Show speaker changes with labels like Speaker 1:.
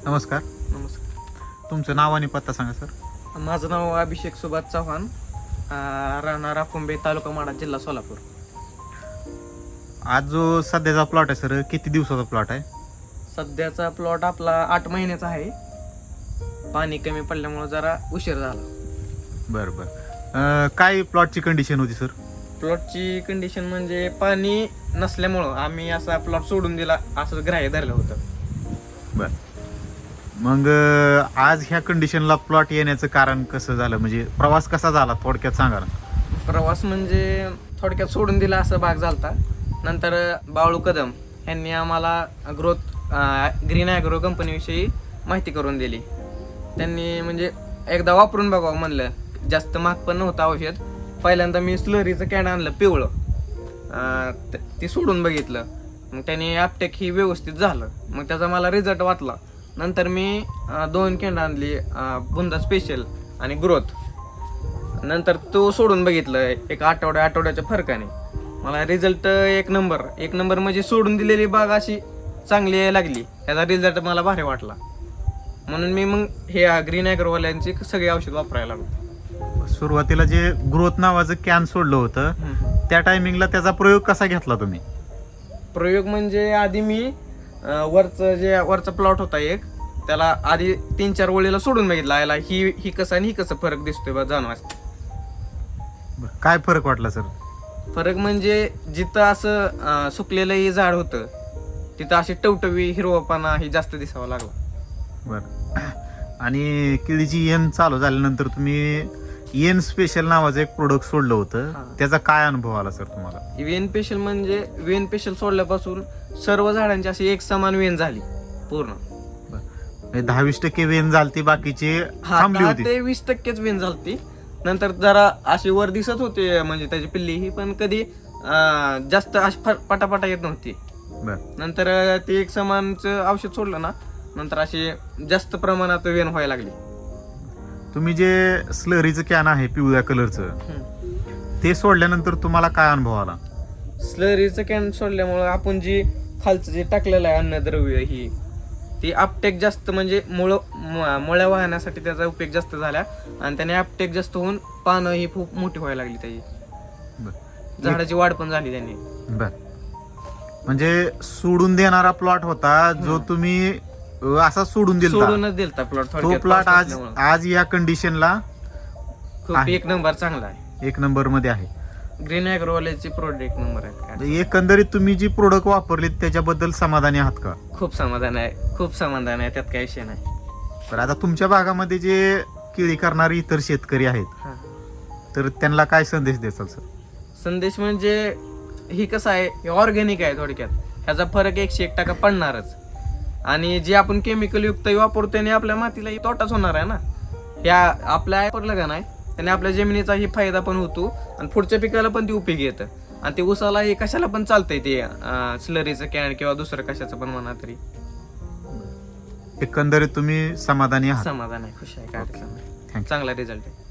Speaker 1: नमस्कार.
Speaker 2: नमस्कार.
Speaker 1: तुमचं नाव आणि पत्ता सांगा सर.
Speaker 2: माझं नाव अभिषेक सुभाष चव्हाण, राहणार अकुंबे, तालुका माडा, जिल्हा सोलापूर.
Speaker 1: आज जो सध्याचा प्लॉट आहे सर, किती दिवसाचा प्लॉट आहे?
Speaker 2: सध्याचा प्लॉट आपला 8 महिन्याचा आहे. पाणी कमी पडल्यामुळे जरा उशीर झाला.
Speaker 1: बरं बरं. काय प्लॉटची कंडिशन होती सर?
Speaker 2: प्लॉटची कंडिशन म्हणजे पाणी नसल्यामुळं आम्ही असा प्लॉट सोडून दिला, असं ग्राह्य धरलं होतं.
Speaker 1: बरं. मग आज ह्या कंडिशनला प्लॉट येण्याचं कारण कसं झालं, म्हणजे प्रवास कसा झाला थोडक्यात सांगा ना.
Speaker 2: प्रवास म्हणजे थोडक्यात सोडून दिला असं भाग झालता. नंतर बाळू कदम यांनी आम्हाला ग्रीन ॲग्रो कंपनीविषयी माहिती करून दिली. त्यांनी म्हणजे एकदा वापरून बघावं म्हणलं. जास्त महाग पण नव्हतं औषध. पहिल्यांदा मी स्लरीचं कॅन आणलं पिवळं, ती सोडून बघितलं. मग त्याने अपटेक ही व्यवस्थित झालं. मग त्याचा मला रिझल्ट वाटला. नंतर मी 2 कॅन आणली, बुंदा स्पेशल आणि ग्रोथ. नंतर तो सोडून बघितलं एक आठवड्याच्या फरकाने. मला रिझल्ट एक नंबर म्हणजे सोडून दिलेली बाग अशी चांगली यायला लागली. याचा रिझल्ट मला भारी वाटला. म्हणून मी मग हे ग्रीन ॲग्रोवाल्यांची सगळी औषध वापरायला लागलो.
Speaker 1: सुरुवातीला जे ग्रोथ नावाचं कॅन सोडलं होतं, त्या टायमिंगला त्याचा प्रयोग कसा घेतला तुम्ही?
Speaker 2: प्रयोग म्हणजे आधी मी वरचा प्लॉट होता एक, त्याला आधी 3-4 ओळीला सोडून बघितला. याला ही कसं आणि ही कसं फरक दिसतोय बा जाणवास.
Speaker 1: काय फरक वाटला सर?
Speaker 2: फरक म्हणजे जिथं असं सुकलेलं हे झाड होतं, तिथं अशी टवटवी हिरवापणा ही जास्त दिसावा लागला.
Speaker 1: बरं. आणि केळीची येण चालू झाल्यानंतर तुम्ही येन स्पेशल नावाचं एक प्रोडक्ट सोडलं होतं, त्याचा काय अनुभव आला सर तुम्हाला?
Speaker 2: वेन स्पेशल म्हणजे वेन स्पेशल सोडल्यापासून सर्व झाडांची अशी एक समान वेन झाली पूर्ण.
Speaker 1: 10-20% वेन झालती, बाकीची थांबली
Speaker 2: 10
Speaker 1: होती.
Speaker 2: ते 20% वेन झालती. नंतर जरा अशी वर दिसत होते म्हणजे त्याची पिल्ली ही, पण कधी जास्त अशी पटापटा येत नव्हती. नंतर ते एक समानचं औषध सोडलं ना, नंतर अशी जास्त प्रमाणात वेन व्हायला लागली.
Speaker 1: तुम्ही जे स्लरीचं कॅन आहे पिवळ्या कलरचं, ते सोडल्यानंतर तुम्हाला काय अनुभव आला?
Speaker 2: स्लरीचं कॅन सोडल्यामुळं आपण जी खालचं जे टाकलेलं आहे अन्नद्रव्य ही, ती अपटेक जास्त म्हणजे मुळ्या वाहण्यासाठी त्याचा उपयोग जास्त झाला. आणि त्याने अपटेक जास्त होऊन पानं ही खूप मोठी व्हायला लागली. त्याची झाडाची वाढ पण झाली त्यांनी.
Speaker 1: म्हणजे सोडून देणारा प्लॉट होता जो तुम्ही असा सोडूनच
Speaker 2: दिलता प्लॉट.
Speaker 1: तो प्लॉट आज या कंडिशनला
Speaker 2: खूप एक नंबर चांगला आहे.
Speaker 1: 1 नंबर मध्ये आहे.
Speaker 2: ग्रीन ॲग्रोवाल्याचे प्रोडक्ट 1 नंबर आहेत.
Speaker 1: एकंदरीत तुम्ही जी प्रोडक्ट वापरली त्याच्याबद्दल समाधानी आहात का?
Speaker 2: खूप समाधान आहे, त्यात काही विषय नाही.
Speaker 1: तर आता तुमच्या भागामध्ये जे केळी करणारे इतर शेतकरी आहेत, तर त्यांना काय संदेश द्याल सर?
Speaker 2: संदेश म्हणजे ही कसं आहे, हे ऑर्गॅनिक आहे थोडक्यात. ह्याचा फरक 101% पडणारच. आणि जे आपण केमिकल युक्त वापरतो त्याने आपल्या मातीला तोटाच होणार आहे ना. ह्या आपल्या वापरलं का नाही त्याने आपल्या जमिनीचाही फायदा पण होतो आणि पुढच्या पिकाला पण ते उपयोगी येतं. आणि ते उसाला हे कशाला पण चालतंय, ते स्लरीचं कॅन किंवा दुसरं कशाचं पण म्हणा तरी.
Speaker 1: एकंदरीत तुम्ही समाधानी आहात?
Speaker 2: समाधान आहे, खुश आहे, काय अडचण नाही. चांगला रिझल्ट आहे.